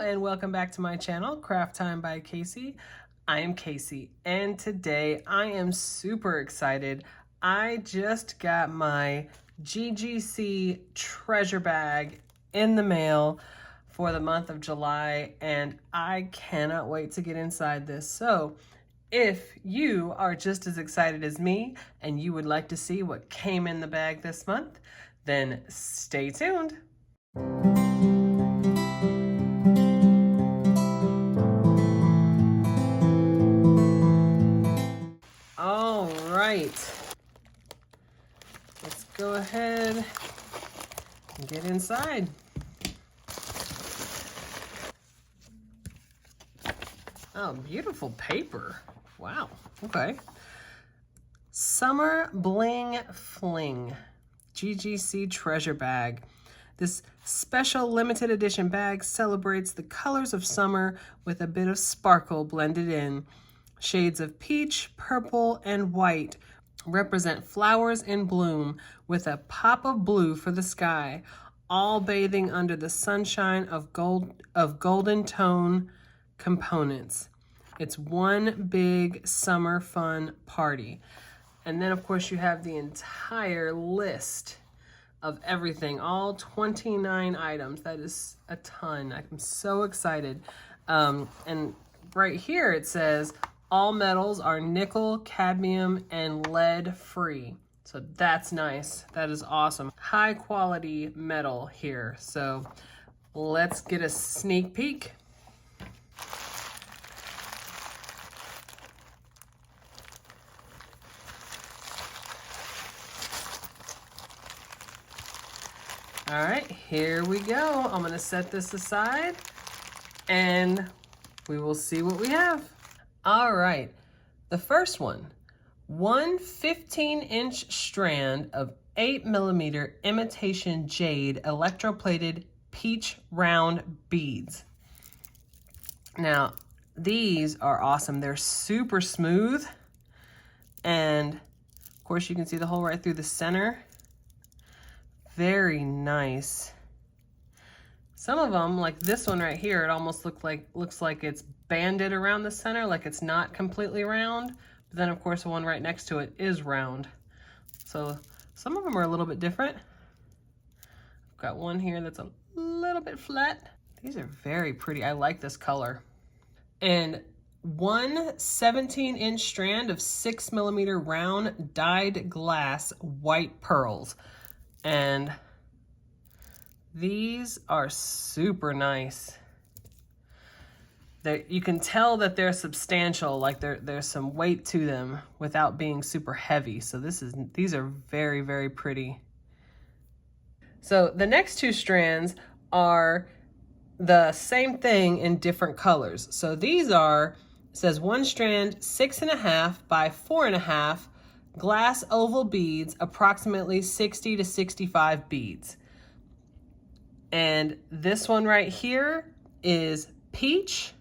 and welcome back to my channel, Craft Time by Casey. I am Casey and today I am super excited. I just got my GGC treasure bag in the mail for the month of July and I cannot wait to get inside this. So if you are just as excited as me and you would like to see what came in the bag this month, then stay tuned. All right, let's go ahead and get inside. Oh, beautiful paper. Wow, okay. Summer Bling Fling GGC treasure bag. This special limited edition bag celebrates the colors of summer with a bit of sparkle blended in. Shades of peach, purple, and white represent flowers in bloom with a pop of blue for the sky, all bathing under the sunshine of golden tone components. It's one big summer fun party. And then of course you have the entire list of everything, all 29 items. That is a ton. I'm so excited. And right here it says, all metals are nickel, cadmium, and lead free. So that's nice. That is awesome. High quality metal here. So let's get a sneak peek. All right, here we go. I'm gonna set this aside and we will see what we have. All right, the first one, one 15-inch strand of 8mm imitation jade electroplated peach round beads. Now, these are awesome. They're super smooth. And of course you can see the hole right through the center. Very nice. Some of them, like this one right here, it almost looks like it's banded around the center, like it's not completely round. But then of course the one right next to it is round. So some of them are a little bit different. I've got one here that's a little bit flat. These are very pretty. I like this color. And one 17-inch strand of 6mm round dyed glass white pearls. And these are super nice. You can tell that they're substantial, like there's some weight to them without being super heavy. So these are very, very pretty. So the next two strands are the same thing in different colors. So these are, it says one strand 6.5 by 4.5 glass oval beads, approximately 60 to 65 beads. And this one right here is peach,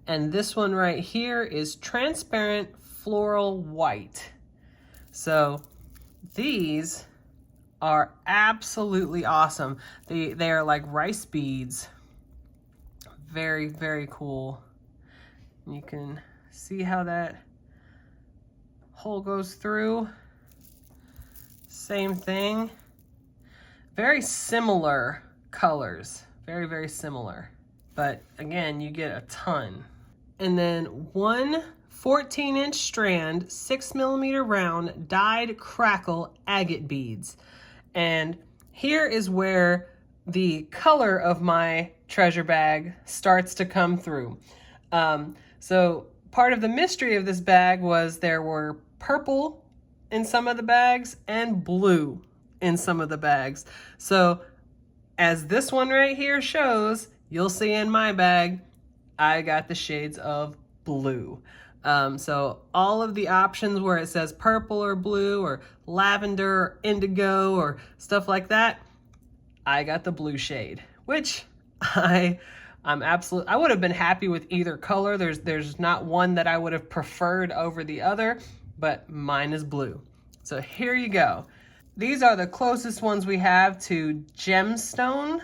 and this one right here is transparent floral white. So these are absolutely awesome. They are like rice beads. Very, very cool. You can see how that hole goes through. Same thing. Very similar colors. Very, very similar. But again, you get a ton. And then one 14-inch strand, 6mm round dyed crackle agate beads. And here is where the color of my treasure bag starts to come through. So part of the mystery of this bag was there were purple in some of the bags and blue in some of the bags. So as this one right here shows, you'll see in my bag, I got the shades of blue. So all of the options where it says purple or blue or lavender or indigo or stuff like that, I got the blue shade, which I would have been happy with either color. There's not one that I would have preferred over the other, but mine is blue. So here you go. These are the closest ones we have to gemstone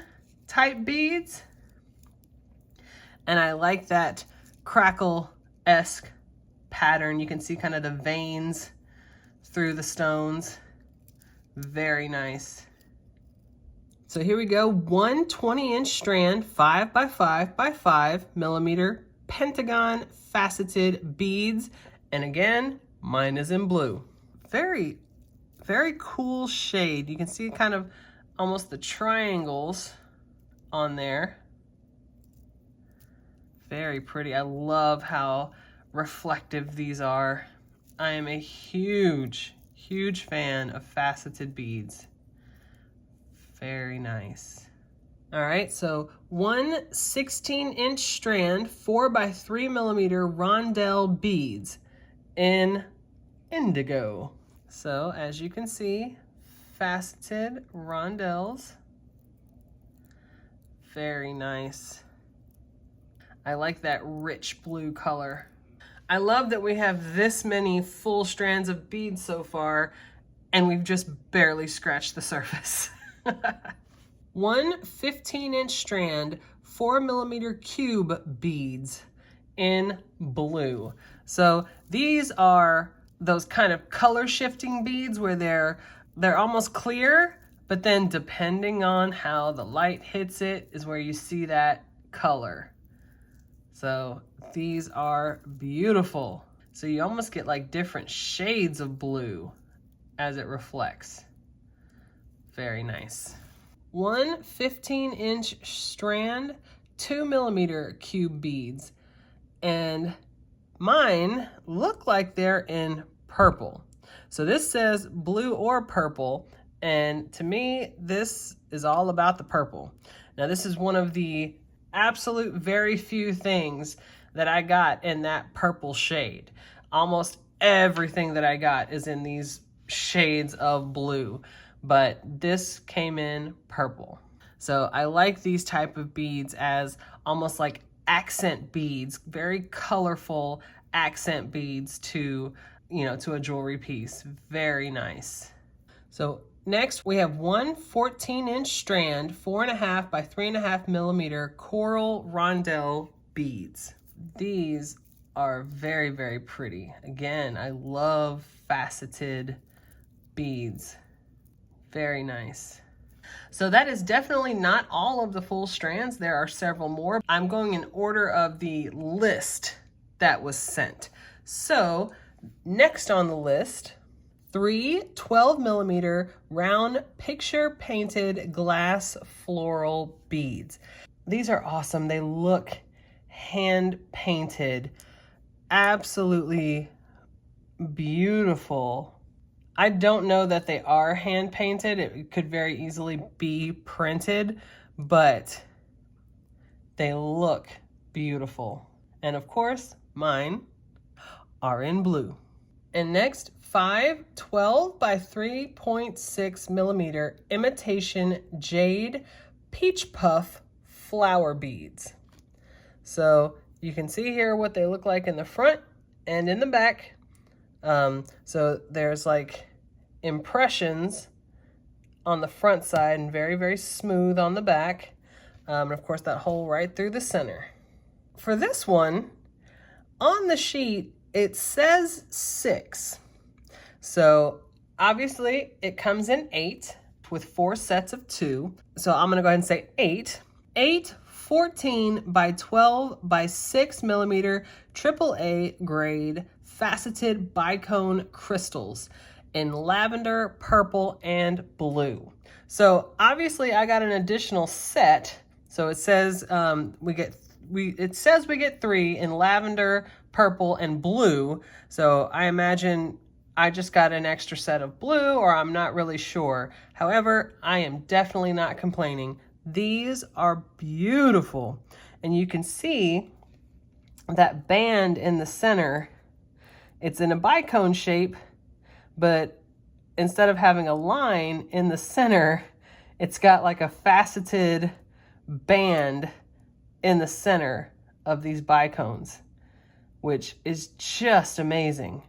type beads. And I like that crackle-esque pattern. You can see kind of the veins through the stones. Very nice. So here we go, one 20-inch strand, 5 by 5 by 5 millimeter pentagon faceted beads. And again, mine is in blue. Very, very cool shade. You can see kind of almost the triangles on there. Very pretty. I love how reflective these are. I am a huge, huge fan of faceted beads. Very nice. All right, so one 16-inch strand, 4 by 3 millimeter rondelle beads in indigo. So as you can see, faceted rondelles. Very nice. I like that rich blue color. I love that we have this many full strands of beads so far, and we've just barely scratched the surface. One 15-inch strand, 4 millimeter cube beads in blue. So these are those kind of color shifting beads where they're almost clear, but then depending on how the light hits it is where you see that color. So these are beautiful. So you almost get like different shades of blue as it reflects. Very nice. One 15-inch strand, 2 millimeter cube beads. And mine look like they're in purple. So this says blue or purple. And to me, this is all about the purple. Now this is one of the absolute very few things that I got in that purple shade. Almost everything that I got is in these shades of blue, but this came in purple. So I like these type of beads as almost like accent beads, very colorful accent beads to, you know, to a jewelry piece. Very nice. So next we have one 14-inch strand, 4.5 by 3.5 millimeter coral rondelle beads. These are very, very pretty. Again, I love faceted beads. Very nice. So that is definitely not all of the full strands. There are several more. I'm going in order of the list that was sent. So next on the list, 3 12 millimeter round picture painted glass floral beads. These are awesome. They look hand painted. Absolutely beautiful. I don't know that they are hand painted. It could very easily be printed, but they look beautiful. And of course, mine are in blue. And next, 5 12 by 3.6 millimeter imitation jade peach puff flower beads. So you can see here what they look like in the front and in the back. So there's like impressions on the front side and very, very smooth on the back. And of course that hole right through the center. For this one, on the sheet, it says 6. So obviously it comes in 8 with 4 sets of 2. So I'm gonna go ahead and say 8. 8 14 by 12 by 6 millimeter AAA grade faceted bicone crystals in lavender, purple, and blue. So obviously I got an additional set. So it says we get 3 in lavender, purple, and blue. So I imagine I just got an extra set of blue, or I'm not really sure. However, I am definitely not complaining. These are beautiful. And you can see that band in the center. It's in a bicone shape, but instead of having a line in the center, it's got like a faceted band in the center of these bicones, which is just amazing.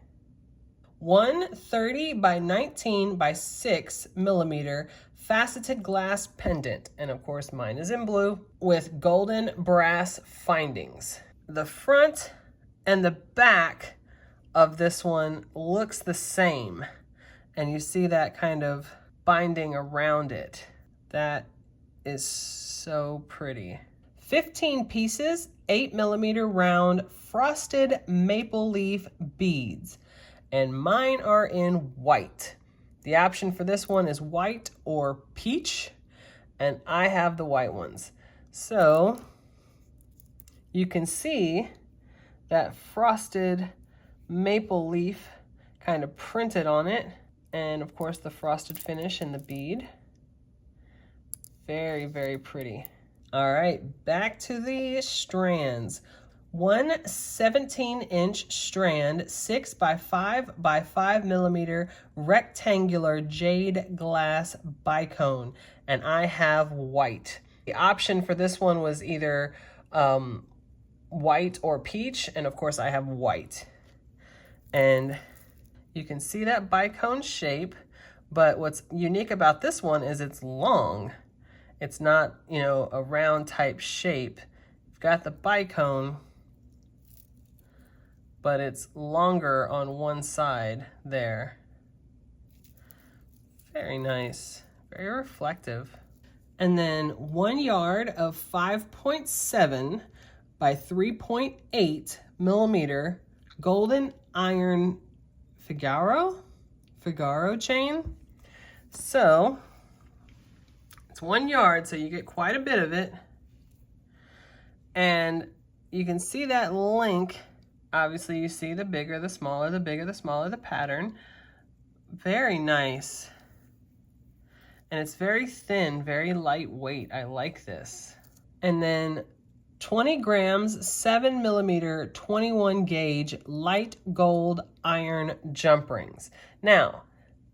One 30 by 19 by 6 millimeter faceted glass pendant. And of course mine is in blue with golden brass findings. The front and the back of this one looks the same. And you see that kind of binding around it. That is so pretty. 15 pieces, 8mm round frosted maple leaf beads. And mine are in white. The option for this one is white or peach, and I have the white ones. So you can see that frosted maple leaf kind of printed on it, and of course the frosted finish in the bead. Very, very pretty. All right, back to the strands. One 17-inch strand, 6 by 5 by 5mm rectangular jade glass bicone, and I have white. The option for this one was either white or peach, and of course I have white. And you can see that bicone shape, but what's unique about this one is it's long. It's not, you know, a round type shape. You've got the bicone, but it's longer on one side there. Very nice, very reflective. And then 1 yard of 5.7 by 3.8mm golden iron Figaro chain. So it's 1 yard, so you get quite a bit of it. And you can see that link. Obviously you see the bigger, the smaller, the bigger, the smaller the pattern. Very nice. And it's very thin, very lightweight. I like this. And then 20 grams, 7mm, 21 gauge light gold iron jump rings. Now,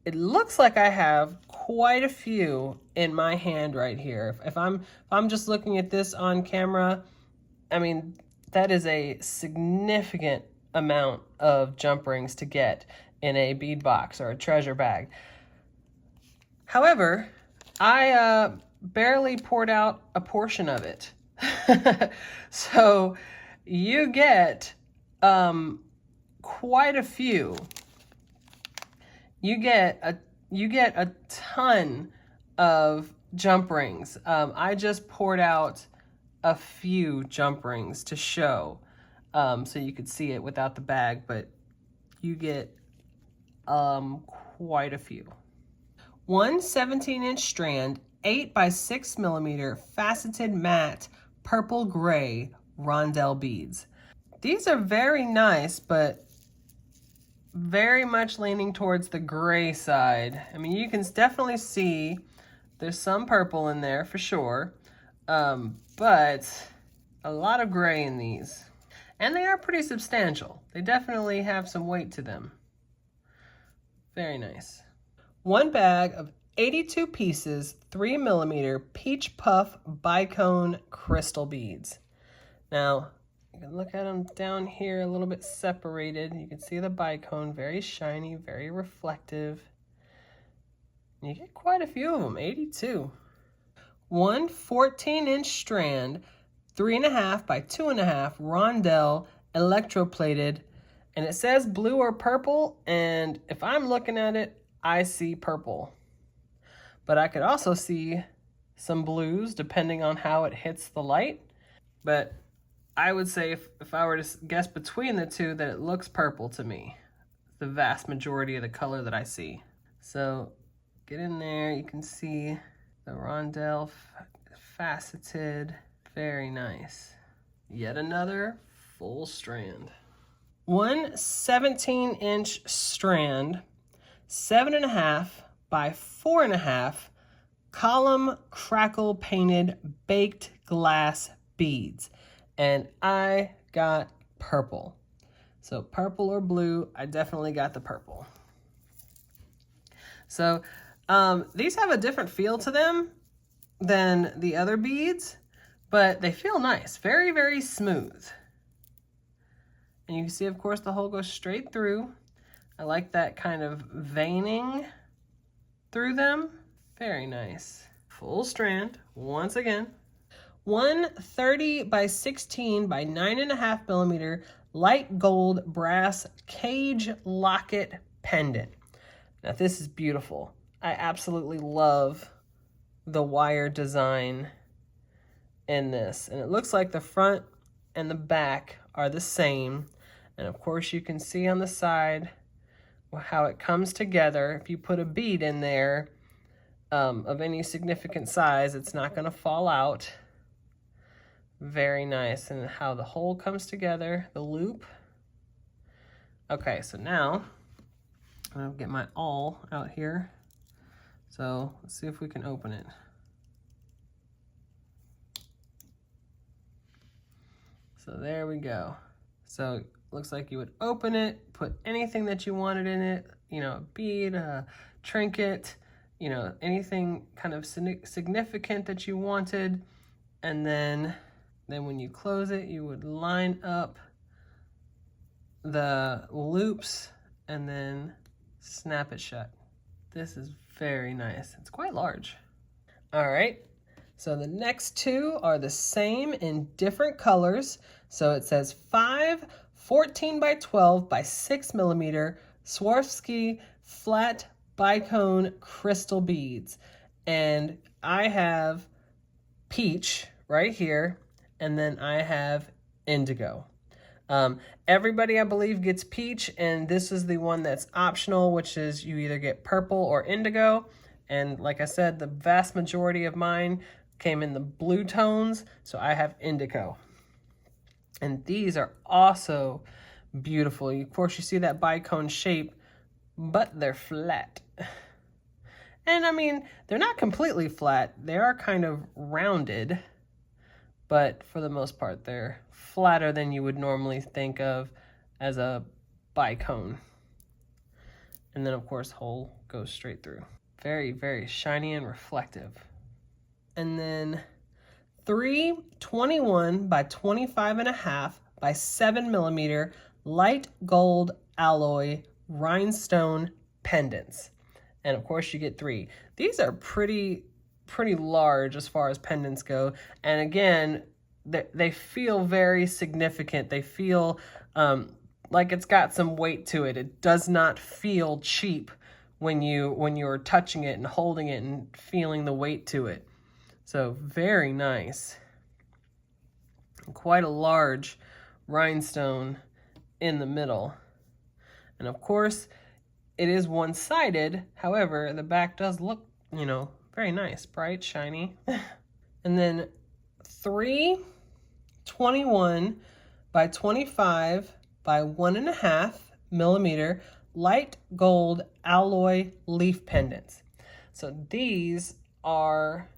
it looks like I have quite a few in my hand right here. If I'm just looking at this on camera, I mean, that is a significant amount of jump rings to get in a bead box or a treasure bag. However, I barely poured out a portion of it. So you get quite a few. You get a ton of jump rings. I just poured out a few jump rings to show, so you could see it without the bag, but you get quite a few. One 17-inch strand, 8 by 6mm faceted matte purple gray rondelle beads. These are very nice, but very much leaning towards the gray side. I mean, you can definitely see there's some purple in there for sure, but a lot of gray in these. And they are pretty substantial. They definitely have some weight to them. Very nice. One bag of 82 pieces, 3mm peach puff bicone crystal beads. Now, you can look at them down here a little bit separated. You can see the bicone, very shiny, very reflective. You get quite a few of them, 82. One 14-inch strand, 3.5 by 2.5 rondelle electroplated, and it says blue or purple, and if I'm looking at it, I see purple. But I could also see some blues depending on how it hits the light. But I would say if I were to guess between the two, that it looks purple to me. The vast majority of the color that I see. So get in there, you can see the rondelle faceted. Very nice. Yet another full strand. One 17-inch strand, 7.5 by 4.5 column crackle painted baked glass beads. And I got purple. So purple or blue, I definitely got the purple. So these have a different feel to them than the other beads, but they feel nice, very, very smooth. And you can see, of course, the hole goes straight through. I like that kind of veining through them. Very nice. Full strand, once again. 130 by 16 by 9.5 millimeter light gold brass cage locket pendant. Now this is beautiful. I absolutely love the wire design in this. And it looks like the front and the back are the same. And of course you can see on the side how it comes together. If you put a bead in there of any significant size, it's not going to fall out. Very nice. And how the whole comes together, the loop. Okay, so now I'm going to get my awl out here. So let's see if we can open it. So there we go. So it looks like you would open it, put anything that you wanted in it, you know, a bead, a trinket, you know, anything kind of significant that you wanted. And then when you close it, you would line up the loops and then snap it shut. This is very nice. It's quite large. All right. So the next two are the same in different colors. So it says 5 14 by 12 by 6 millimeter Swarovski flat Bicone crystal beads. And I have peach right here, and then I have indigo. Everybody, I believe, gets peach, and this is the one that's optional, which is you either get purple or indigo. And like I said, the vast majority of mine came in the blue tones, so I have indigo. And these are also beautiful. Of course, you see that bicone shape, but they're flat. And I mean, they're not completely flat. They are kind of rounded, but for the most part, they're flatter than you would normally think of as a bicone. And then, of course, hole goes straight through. Very, very shiny and reflective. And then 3 21 by 25.5 by 7 millimeter light gold alloy rhinestone pendants. And of course you get 3. These are pretty large as far as pendants go. And again, they feel very significant. They feel like it's got some weight to it. It does not feel cheap when you're touching it and holding it and feeling the weight to it. So very nice. Quite a large rhinestone in the middle. And of course, it is one-sided. However, the back does look, you know, very nice, bright, shiny. And then 3 21 by 25 by 1.5 millimeter light gold alloy leaf pendants. So these are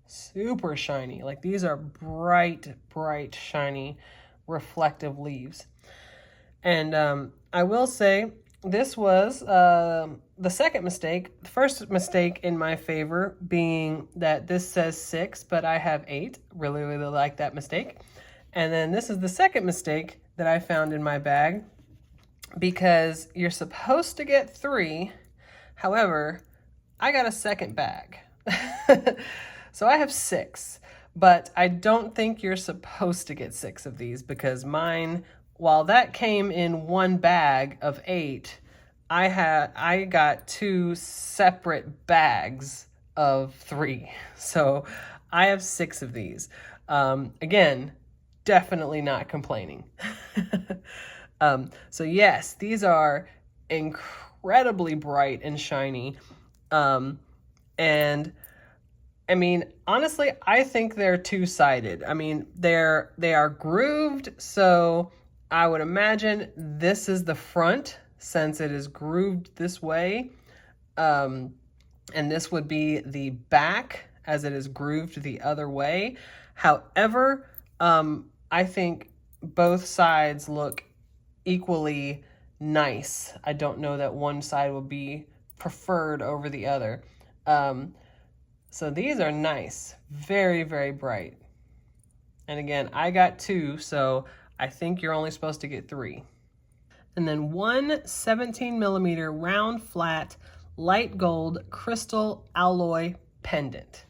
super shiny. Like these are bright, shiny, reflective leaves. And I will say this was the second mistake. The first mistake in my favor being that this says 6, but I have 8. Really like that mistake. And then this is the second mistake that I found in my bag, because you're supposed to get 3. However, I got a second bag. So I have 6, but I don't think you're supposed to get 6 of these, because mine, while that came in one bag of 8, I got 2 separate bags of 3. So I have 6 of these. Again, definitely not complaining. So yes, these are incredibly bright and shiny. And I mean, honestly, I think they're two-sided. I mean, they are grooved, so I would imagine this is the front, since it is grooved this way. And this would be the back, as it is grooved the other way. However, I think both sides look equally nice. I don't know that one side will be preferred over the other. So these are nice, very, very bright. And again, I got 2, so I think you're only supposed to get 3. And then 1 17 millimeter round flat light gold crystal alloy Pendant.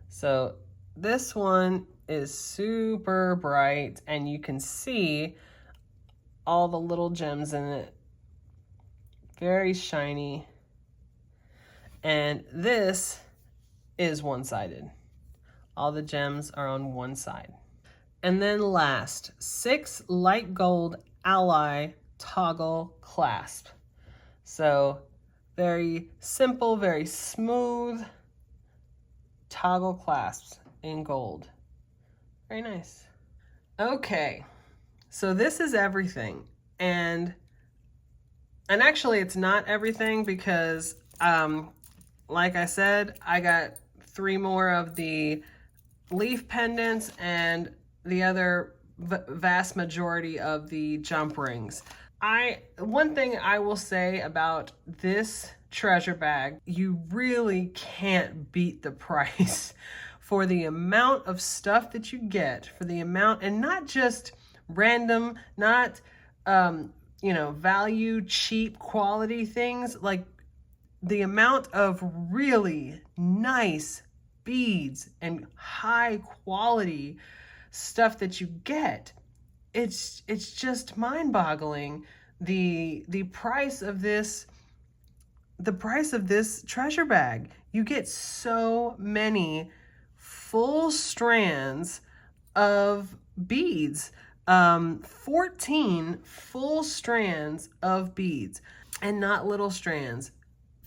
So this one is super bright, and you can see all the little gems in it. Very shiny. And this is one-sided. All the gems are on one side. And then last, 6 light gold ally toggle clasp. So very simple, very smooth toggle clasps in gold. Very nice. Okay, so this is everything. And actually it's not everything, because like I said, I got 3 more of the leaf pendants and the other vast majority of the jump rings. One thing I will say about this treasure bag, you really can't beat the price for the amount of stuff that you get, for the amount, and not just random, not you know, value, cheap quality things, like the amount of really nice beads and high quality stuff that you get. It's just mind-boggling. The price of this treasure bag. You get so many full strands of beads, 14 full strands of beads, and not little strands.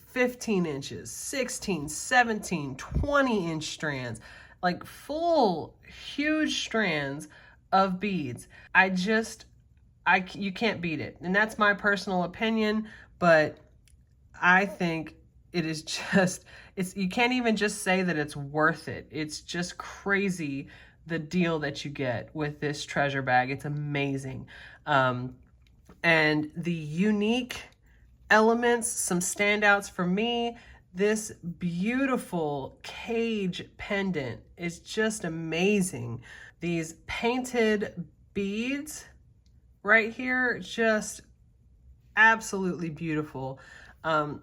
15 inches, 16, 17, 20-inch strands, like full, huge strands of beads. You can't beat it. And that's my personal opinion, but I think it is just, you can't even just say that it's worth it. It's just crazy, the deal that you get with this treasure bag. It's amazing. And the unique elements, some standouts for me, this beautiful cage pendant is just amazing. These painted beads right here, just absolutely beautiful. And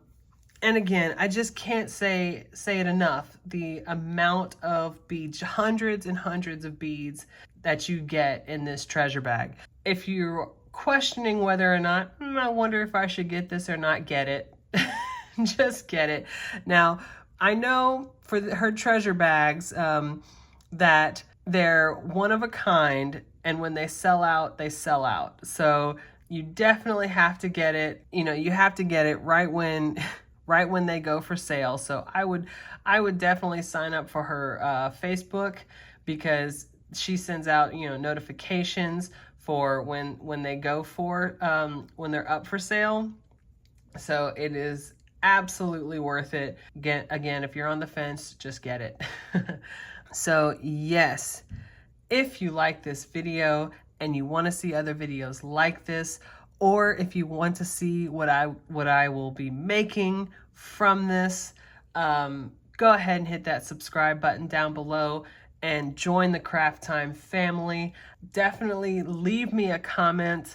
again, I just can't say it enough, the amount of beads, hundreds and hundreds of beads that you get in this treasure bag. If you're questioning whether or not, I wonder if I should get this or not, get it. Just get it. Now, I know for her treasure bags that they're one of a kind, and when they sell out, they sell out. So you definitely have to get it. You know, you have to get it right when they go for sale. So I would definitely sign up for her Facebook, because she sends out, you know, notifications for when they go for when they're up for sale. So it is absolutely worth it. Again, if you're on the fence, just get it. So yes, if you like this video and you want to see other videos like this, or if you want to see what I will be making from this, go ahead and hit that subscribe button down below and join the Craft Time family. Definitely leave me a comment.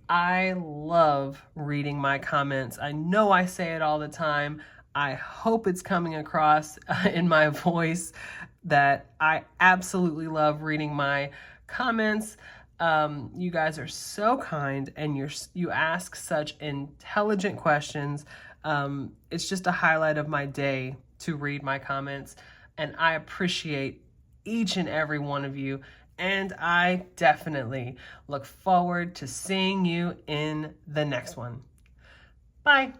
I love reading my comments. I know I say it all the time. I hope it's coming across in my voice that I absolutely love reading my comments. You guys are so kind, and you ask such intelligent questions. It's just a highlight of my day to read my comments, and I appreciate each and every one of you, and I definitely look forward to seeing you in the next one. Bye.